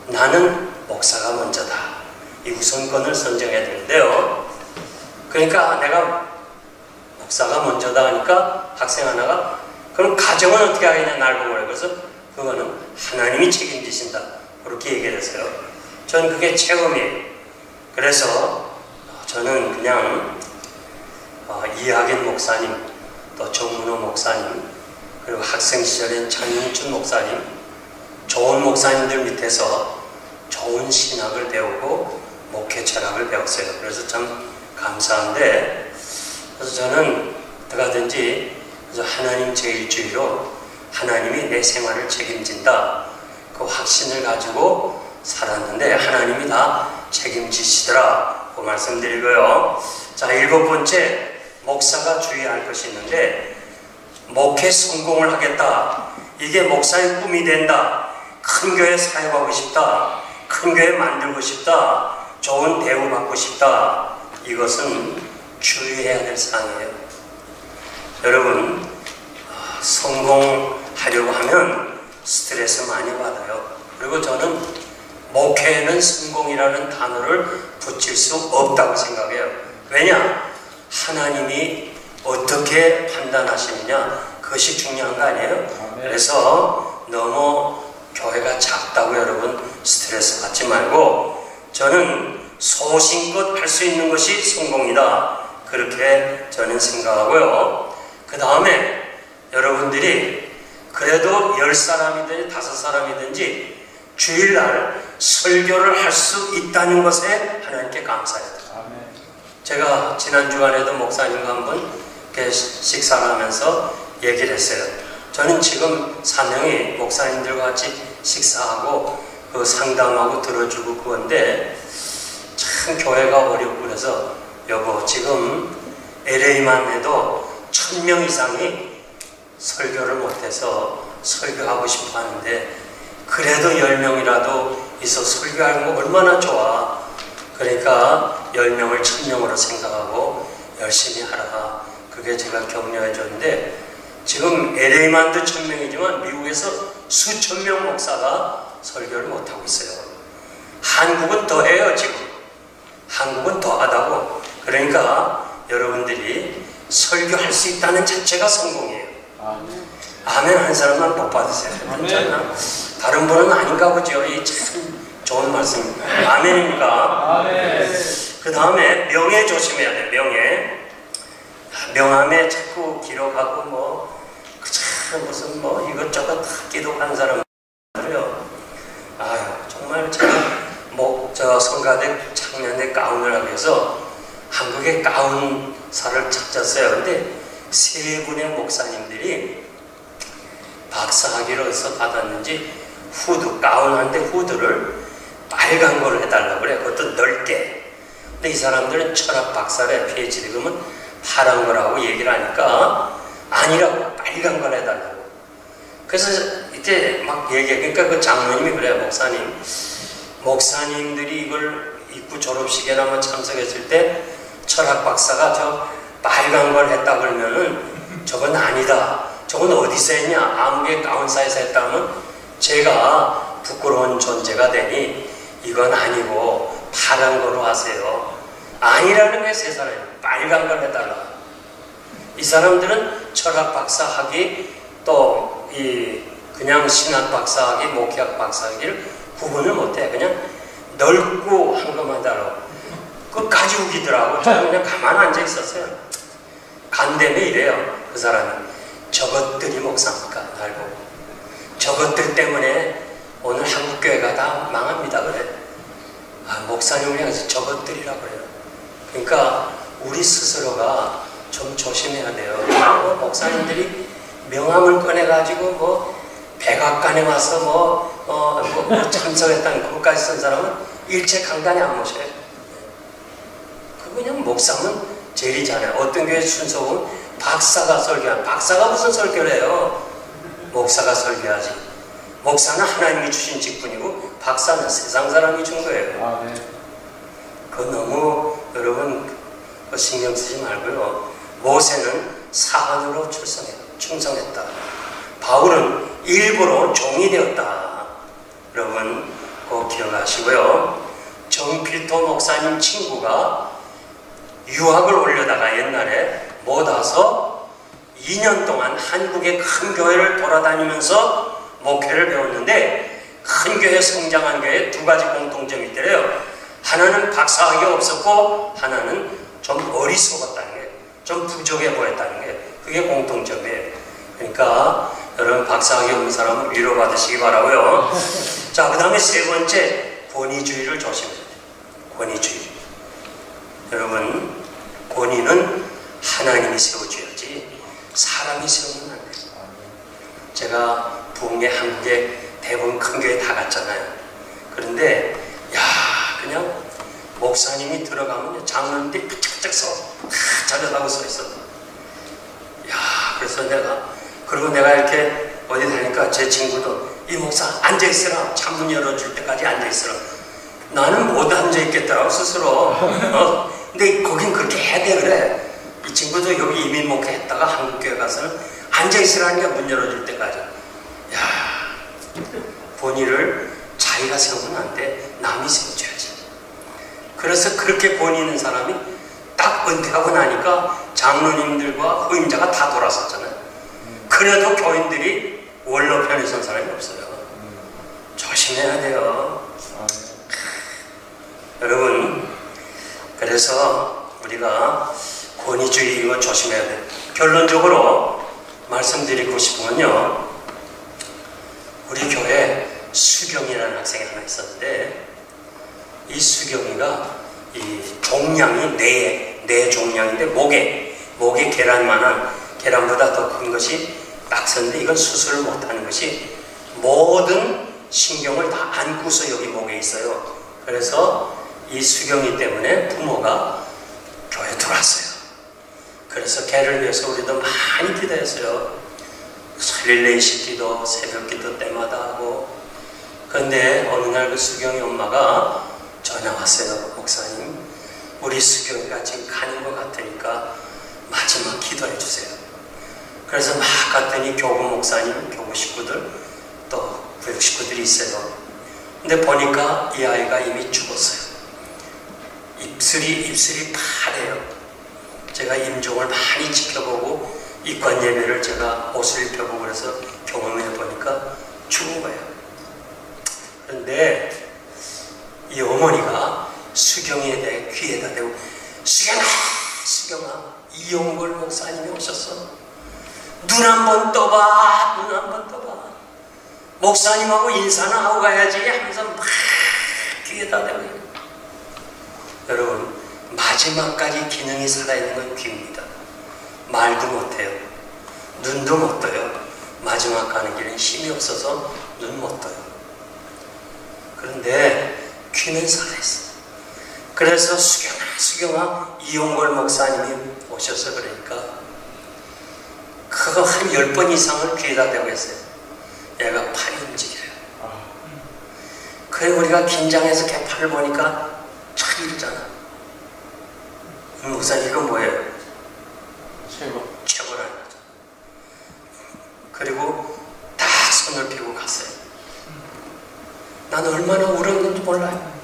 나는 목사가 먼저다. 이 우선권을 선정해야 되는데요. 그러니까 내가 목사가 먼저다 하니까 학생 하나가 그럼 가정은 어떻게 하겠냐 날 보고 그래. 그래서 그거는 하나님이 책임지신다. 그렇게 얘기를 했어요. 저는 그게 체험이에요. 그래서 저는 그냥 이학인 목사님, 또 정문호 목사님, 그리고 학생 시절엔 장윤춘 목사님, 좋은 목사님들 밑에서 좋은 신학을 배우고 목회 철학을 배웠어요. 그래서 참 감사한데, 그래서 저는 어떡하든지 하나님 제일주의로 하나님이 내 생활을 책임진다. 그 확신을 가지고 살았는데 하나님이 다 책임지시더라. 그 말씀드리고요. 자, 7번째, 목사가 주의할 것이 있는데, 목회 성공을 하겠다. 이게 목사의 꿈이 된다. 큰 교회 사역하고 싶다. 큰 교회 만들고 싶다. 좋은 대우 받고 싶다. 이것은 주의해야 될 사항이에요. 여러분, 성공하려고 하면 스트레스 많이 받아요. 그리고 저는 목회에는 성공이라는 단어를 붙일 수 없다고 생각해요. 왜냐? 하나님이 어떻게 판단하시느냐, 그것이 중요한 거 아니에요? 그래서 너무 교회가 작다고 여러분 스트레스 받지 말고, 저는 소신껏 할 수 있는 것이 성공이다. 그렇게 저는 생각하고요. 그 다음에 여러분들이 그래도 10사람이든지 5사람이든지 주일날 설교를 할 수 있다는 것에 하나님께 감사해요. 제가 지난 주간에도 목사님과 한번 식사를 하면서 얘기를 했어요. 저는 지금 사명이 목사님들과 같이 식사하고 그 상담하고 들어주고 그건데, 참 교회가 어렵고 그래서 여보, 지금 LA만 해도 1000명 이상이 설교를 못해서 설교하고 싶어 하는데, 그래도 10명이라도 있어 설교하는 거 얼마나 좋아. 그러니까 10명을 1000명으로 생각하고 열심히 하라. 그게 제가 격려해 줬는데, 지금 LA만도 1000명이지만 미국에서 수천 명 목사가 설교를 못하고 있어요. 한국은 더 해요. 지금 한국은 더 하다고. 그러니까 여러분들이 설교할 수 있다는 자체가 성공이에요. 아멘 한 사람만 복 받으세요. 다른 분은 아닌가 보죠. 이 참 좋은 말씀입니다. 아멘입니까? 아멘. 그 다음에 명예 조심해야 돼. 명예. 명함에 자꾸 기록하고 뭐 참 무슨 뭐 이것저것 다 기록하는 사람들요. 아유, 정말 제가 저 성가대 작년에 가운을 하기 위해서 한국의 가운사를 찾았어요. 근데 3분의 목사님들이 박사학위를 어디서 받았는지 후드, 가운한데 후드를 빨간 걸 해달라고 그래. 그것도 넓게. 근데 이 사람들은 철학 박사래, PhD. 그러면 파란 거라고 얘기를 하니까 아니라고, 빨간 걸 해달라고. 그래서 이때 막 얘기하니까 그 장로님이 그래요. 목사님들이 이걸 입고 졸업식에 한번 참석했을 때 철학 박사가 저 빨간 걸 했다 그러면은 저건 아니다. 저건 어디서 했냐? 아무개 가운사에서 했다면 제가 부끄러운 존재가 되니 이건 아니고 파란 거로 하세요. 아니라는 거예요. 세 사람이 빨간 걸 해달라. 이 사람들은 철학 박사 학위 또 이 그냥 신학 박사 학위, 목회학 박사 학위를 구분을 못해. 그냥 넓고 한 것만 달라. 끝까지 우기더라고. 저는 그냥 가만 앉아 있었어요. 간대며 이래요. 그 사람이 저것들이 목사입니까? 날 보고 저것들 때문에 오늘 한국교회가 다 망합니다. 그래. 아, 목사님을 향해서 저것들이라고 그래요. 그러니까 우리 스스로가 좀 조심해야 돼요. 목사님들이 명함을 꺼내가지고 뭐 백악관에 와서 뭐 참석했다는 그것까지 쓴 사람은 일체 강단에 안 모셔요. 그 그냥 목사는 제일이잖아요. 어떤 교회 순서는 박사가 설교한, 박사가 무슨 설교를 해요? 목사가 설교하지. 목사는 하나님이 주신 직분이고 박사는 세상 사람이 준 거예요. 그거 너무 여러분 신경 쓰지 말고요. 모세는 사관으로 충성했다. 바울은 일부러 종이 되었다. 여러분 꼭 기억하시고요. 정필토 목사님 친구가 유학을 올려다가 옛날에 못 와서 2년 동안 한국의 큰 교회를 돌아다니면서 목회를 배웠는데, 큰 교회, 성장한 교회에 두 가지 공통점이 있더래요. 하나는 박사학위 없었고 하나는 좀 어리석었다는 거예요. 좀 부족해 보였다는 거예요. 그게 공통점이에요. 그러니까 여러분 박사학위 없는 사람은 위로받으시기 바라고요. 자, 그 다음에 세 번째, 권위주의를 조심해야 돼요. 권위주의. 여러분, 권위는 하나님이 세워줘야지 사람이 세우면 안 돼요. 제가 부흥회 한국에 대부분 큰 교회 다 갔잖아요. 그런데 그냥 목사님이 들어가면 장로님들이 부쩍부쩍 자려다고 서 있어. 그래서 그리고 내가 이렇게 어디 다니까 제 친구도, 이 목사 앉아있으라, 창문 열어줄 때까지 앉아있으라. 나는 못 앉아있겠더라고 스스로. 근데 거긴 그렇게 해야 돼. 그래. 이 친구도 여기 이민 목회했다가 한국교회 가서는 앉아있으라니까 문 열어줄 때까지. 본의를 자기가 세우면 안 돼. 남이 세워줘야지. 그래서 그렇게 권위 있는 사람이 딱 은퇴하고 나니까 장로님들과 후임자가 다 돌아섰잖아요. 그래도 교인들이 원로편에 선 사람이 없어요. 조심해야 돼요. 여러분, 그래서 우리가 권위주의 이거 조심해야 돼요. 결론적으로 말씀드리고 싶은 건요, 우리 교회 수경이라는 학생이 하나 있었는데, 이 수경이가 이 종양이 네 종양인데 목에 계란만한, 계란보다 더 큰 것이 딱 섰는데, 이건 수술을 못하는 것이 모든 신경을 다 안고서 여기 목에 있어요. 그래서 이 수경이 때문에 부모가 교회에 들어왔어요. 그래서 걔를 위해서 우리도 많이 기도했어요. 설릴레이식 기도, 새벽 기도 때마다 하고. 그런데 어느 날 그 수경이 엄마가 전화 왔어요. 목사님, 우리 수경이가 지금 가는 것 같으니까 마지막 기도해 주세요. 그래서 막 갔더니 교구 목사님, 교구 식구들, 또 구역 식구들이 있어요. 근데 보니까 이 아이가 이미 죽었어요. 입술이 파래요. 제가 임종을 많이 지켜보고 입관 예배를 제가 옷을 입혀보고 그래서 경험해 보니까 죽은 거예요. 그런데 이 어머니가 수경에 대해 귀에다 대고, 수경아, 이용걸 목사님이 오셨어. 눈 한번 떠봐, 눈 한번 떠봐. 목사님하고 인사나 하고 가야지 하면서 막 귀에다 대고. 여러분, 마지막까지 기능이 살아있는 건 귀입니다. 말도 못해요. 눈도 못 떠요. 마지막 가는 길은 힘이 없어서 눈 못 떠요. 그런데 귀는 살아있어요. 그래서 수경아, 이용걸 목사님이 오셔서 그러니까 그거 한 10번 이상을 귀에다 대고 했어요. 얘가 팔이 움직여요. 그래 우리가 긴장해서 걔 팔을 보니까 참 이러잖아. 목사님 이건 뭐예요? 최고라는 거죠. 그리고 딱 손을 펴고 갔어요. 난 얼마나 울었는지 몰라요.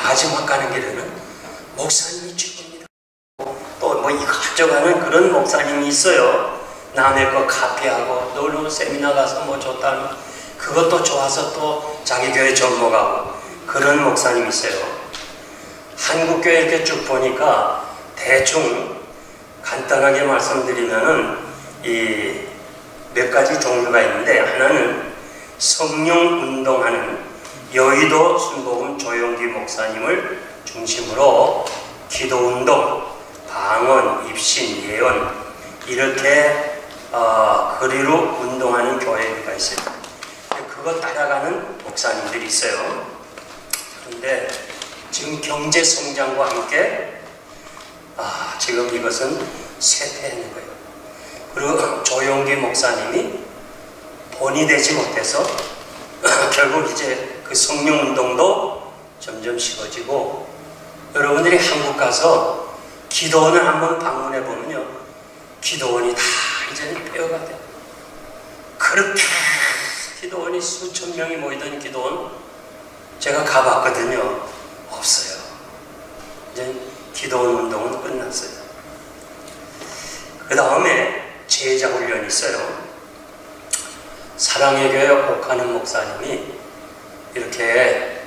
마지막 가는 길에는 목사님이 최고입니다. 또 뭐 이것저것 그런 목사님이 있어요. 남의 거 카피하고 놀러 세미나 가서 뭐 좋다는, 그것도 좋아서 또 자기 교회 접목하고 그런 목사님이 있어요. 한국교회 이렇게 쭉 보니까 대충 간단하게 말씀드리면은 이 몇 가지 종류가 있는데, 하나는 성령 운동하는 여의도 순복음 조용기 목사님을 중심으로 기도운동, 방언, 입신, 예언 이렇게 거리로 운동하는 교회가 있어요. 그거 따라가는 목사님들이 있어요. 그런데 지금 경제 성장과 함께 지금 이것은 쇠퇴하는 거예요. 그리고 조용기 목사님이 본이 되지 못해서 결국 이제 그 성령 운동도 점점 식어지고, 여러분들이 한국 가서 기도원을 한번 방문해 보면요, 기도원이 다 이제는 폐허가 돼요. 그렇게 기도원이 수천 명이 모이던 기도원 제가 가봤거든요. 없어요. 이제 기도원 운동은 끝났어요. 그 다음에 제자훈련이 있어요. 사랑의 교회 옥하는 목사님이 이렇게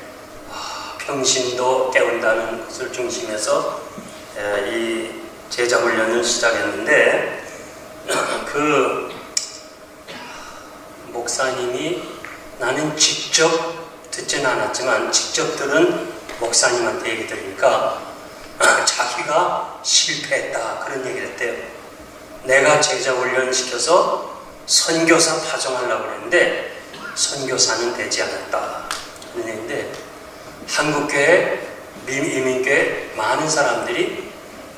평신도 깨운다는 것을 중심해서 이 제자훈련을 시작했는데, 그 목사님이, 나는 직접 듣지는 않았지만 직접 들은 목사님한테 얘기 들으니까 자기가 실패했다 그런 얘기를 했대요. 내가 제자훈련 시켜서 선교사 파송하려고 했는데 선교사는 되지 않았다 그런 얘기인데, 한국교회, 이민교회 많은 사람들이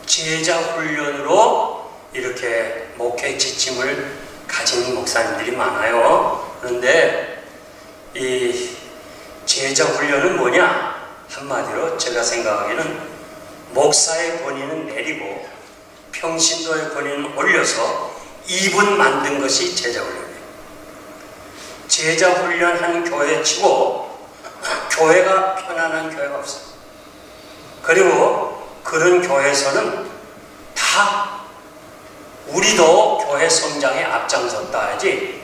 제자훈련으로 이렇게 목회 지침을 가진 목사님들이 많아요. 그런데 이 제자훈련은 뭐냐? 한마디로 제가 생각하기에는 목사의 권위는 내리고 평신도의 권위는 올려서 이분 만든 것이 제자훈련이에요. 제자훈련한 교회 치고 교회가 편안한 교회가 없어요. 그리고 그런 교회에서는 다 우리도 교회 성장에 앞장섰다 하지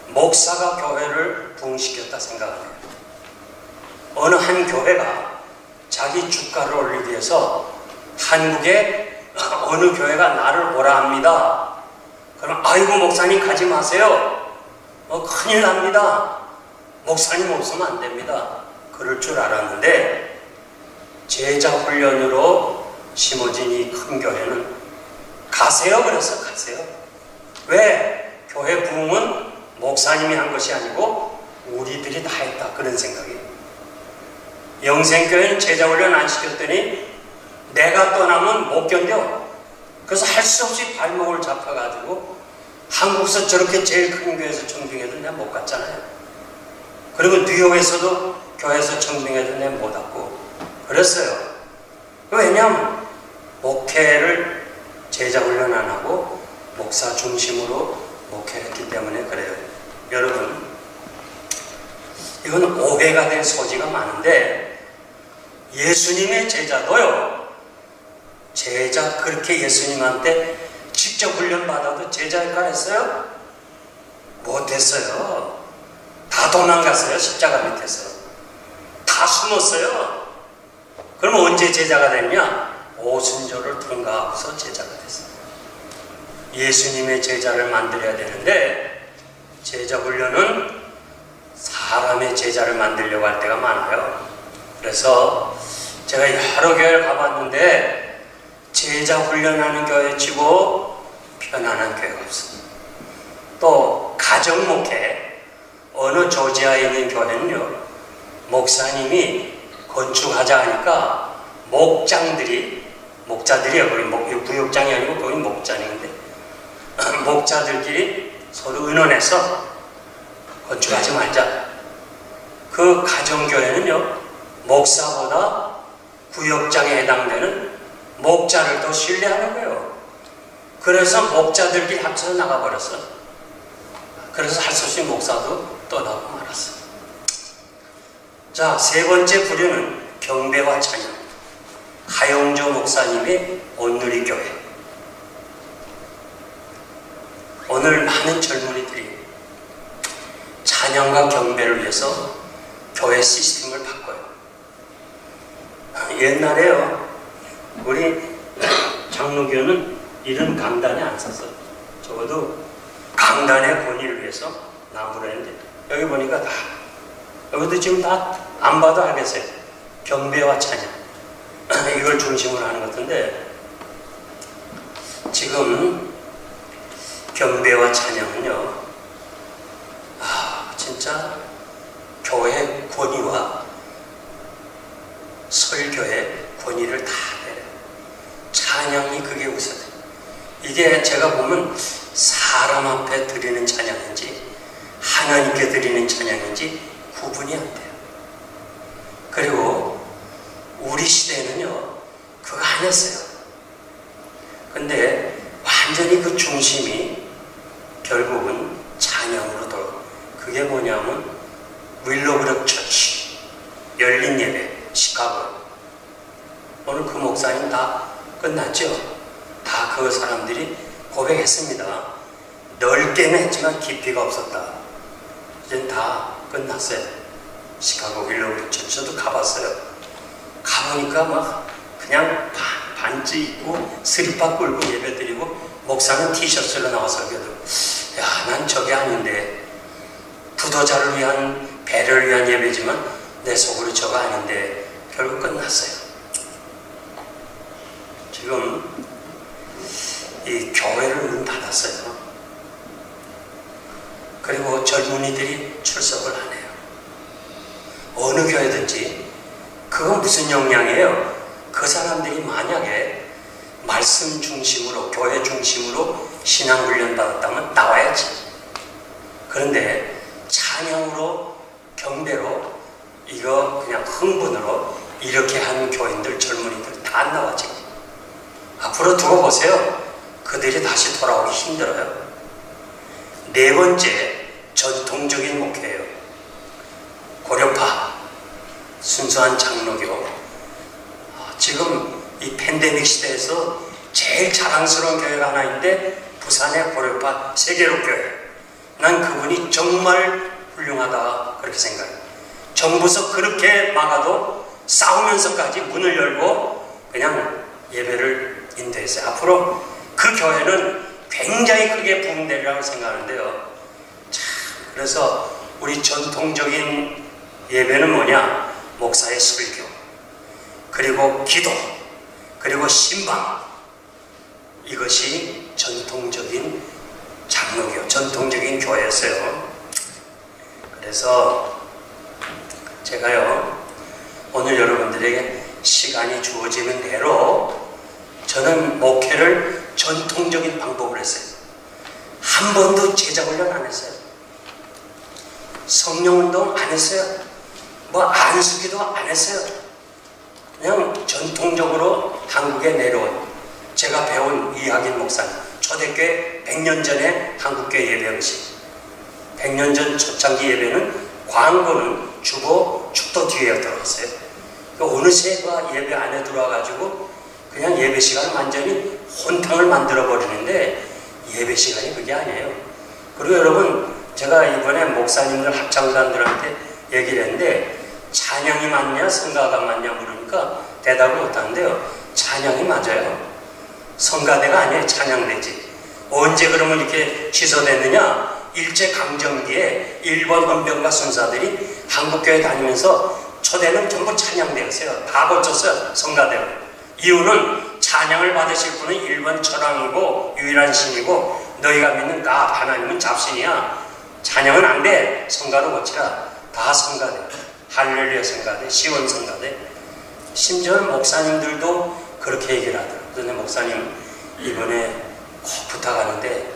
목사가 교회를 부흥시켰다 생각해요. 어느 한 교회가 자기 주가를 올리기 위해서 한국의 어느 교회가 나를 오라 합니다. 그럼 아이고 목사님 가지 마세요. 큰일 납니다. 목사님 없으면 안 됩니다. 그럴 줄 알았는데 제자훈련으로 심어진 이 큰 교회는 가세요. 그래서 가세요. 왜? 교회 부흥은 목사님이 한 것이 아니고 우리들이 다 했다 그런 생각이에요. 영생교회는 제자훈련 안 시켰더니 내가 떠나면 못 견뎌. 그래서 할 수 없이 발목을 잡혀가지고 한국에서 저렇게 제일 큰 교회에서 청중해도 내가 못 갔잖아요. 그리고 뉴욕에서도 교회에서 청중해도 내가 못 왔고 그랬어요. 왜냐하면 목회를 제자훈련 안 하고 목사 중심으로 목회를 했기 때문에 그래요. 여러분, 이건 오해가 될 소지가 많은데 예수님의 제자도요, 제자 그렇게 예수님한테 직접 훈련 받아도 제자일까 했어요? 못했어요. 다 도망갔어요. 십자가 밑에서 다 숨었어요. 그럼 언제 제자가 됐냐? 오순절을 통과하고서 제자가 됐어요. 예수님의 제자를 만들어야 되는데 제자 훈련은 사람의 제자를 만들려고 할 때가 많아요. 그래서 제가 여러 교회를 가봤는데 제자 훈련하는 교회 치고 편안한 교회가 없어요. 또 가정 목회, 어느 조지아에 있는 교회는요, 목사님이 건축하자 하니까 목자들이요, 거기 구역장이 아니고 거기 목장인데 목자들끼리 서로 의논해서 건축하지 말자. 그 가정교회는요, 목사보다 구역장에 해당되는 목자를 더 신뢰하는 거예요. 그래서 목자들끼리 합쳐서 나가버렸어. 그래서 할 수 없이 목사도 떠나고 말았어. 자, 세 번째 부류는 경배와 찬양. 하용조 목사님의 온누리교회. 오늘 많은 젊은이들이 찬양과 경배를 위해서 교회 시스템을 바꿔요. 옛날에요, 우리 장로교는 이런 강단에 안 섰어요. 적어도 강단의 권위를 위해서 나무를 했는데 여기 보니까 다, 여기도 지금 다 안 봐도 알겠어요. 경배와 찬양 이걸 중심으로 하는 것 같은데, 지금 경배와 찬양은요, 진짜 교회 권위와 설교의 권위를 다 내려요. 찬양이 그게 우선이에요. 이게 제가 보면 사람 앞에 드리는 찬양인지 하나님께 드리는 찬양인지 구분이 안 돼요. 그리고 우리 시대에는요, 그거 아니었어요. 근데 완전히 그 중심이 결국은 찬양으로 돌아. 그게 뭐냐면 윌로브룩 처치, 열린 예배, 시카고. 오늘 그 목사님 다 끝났죠? 다 그 사람들이 고백했습니다. 넓게는 했지만 깊이가 없었다. 이제 다 끝났어요. 시카고 윌로브룩 처치. 저도 가봤어요. 가보니까 막 그냥 반지 입고 스리퍼 끌고 예배 드리고 목사는 티셔츠로 나와 설교도. 야, 난 저게 아닌데. 부도자를 위한, 배를 위한 예배지만 내 속으로 저거 아닌데 결국 끝났어요. 지금 이 교회를 문 닫았어요. 그리고 젊은이들이 출석을 하네요. 어느 교회든지. 그건 무슨 영향이에요? 그 사람들이 만약에 말씀 중심으로, 교회 중심으로 신앙 훈련 받았다면 나와야지. 그런데 찬양으로, 경배로, 이거 그냥 흥분으로 이렇게 하는 교인들, 젊은이들 다 안 나와 지금. 앞으로 두고 보세요. 그들이 다시 돌아오기 힘들어요. 네 번째, 전통적인 목회예요. 고려파, 순수한 장로교. 지금 이 팬데믹 시대에서 제일 자랑스러운 교회가 하나 있는데 부산의 고려파 세계로교회. 난 그분이 정말 훌륭하다 그렇게 생각해요. 정부서 그렇게 막아도 싸우면서까지 문을 열고 그냥 예배를 인도했어요. 앞으로 그 교회는 굉장히 크게 부흥되리라고 생각하는데요. 참, 그래서 우리 전통적인 예배는 뭐냐? 목사의 설교, 그리고 기도, 그리고 신방. 이것이 전통적인 장로교, 전통적인 교회였어요. 그래서 제가요, 오늘 여러분들에게 시간이 주어지는 대로 저는 목회를 전통적인 방법으로 했어요. 한 번도 제자훈련 안 했어요. 성령운동 안 했어요. 뭐 안수기도 안 했어요. 그냥 전통적으로 한국에 내려온, 제가 배운 이학인 목사님, 초대교회 100년 전에 한국교회 예배 형식. 100년 전 초창기 예배는 광고는 주보 축도 뒤에 들어갔어요. 어느새가 예배 안에 들어와가지고 그냥 예배 시간을 완전히 혼탕을 만들어버리는데 예배 시간이 그게 아니에요. 그리고 여러분, 제가 이번에 목사님들, 합창단들한테 얘기를 했는데 찬양이 맞냐 성가가 맞냐 물으니까 대답을 못하는데요. 찬양이 맞아요. 성가대가 아니에요. 찬양대지. 언제 그러면 이렇게 취소됐느냐? 일제강점기에 일본 헌병가 순사들이 한국교회 다니면서 초대는 전부 찬양대였어요. 다 고쳤어요. 성가대로. 이유는 찬양을 받으실 분은 일본 천황이고 유일한 신이고 너희가 믿는 가 하나님은 잡신이야. 찬양은 안 돼. 성가로 고치라. 다 성가대. 할렐루야 성가대, 시원 성가대. 심지어는 목사님들도 그렇게 얘기를 하더라고요. 그런데 목사님 이번에 꼭 부탁하는데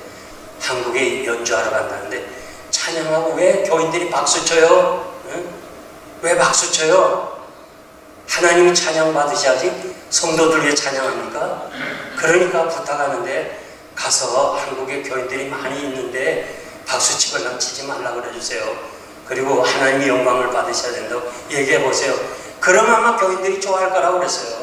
한국에 연주하러 간다는데 찬양하고 왜 교인들이 박수쳐요? 응? 왜 박수쳐요? 하나님이 찬양 받으셔야지 성도들 왜 찬양합니까? 그러니까 부탁하는데 가서 한국에 교인들이 많이 있는데 박수치거나 치지 말라고 그래주세요. 그리고 하나님이 영광을 받으셔야 된다고 얘기해 보세요. 그러면 아마 교인들이 좋아할 거라고 그랬어요.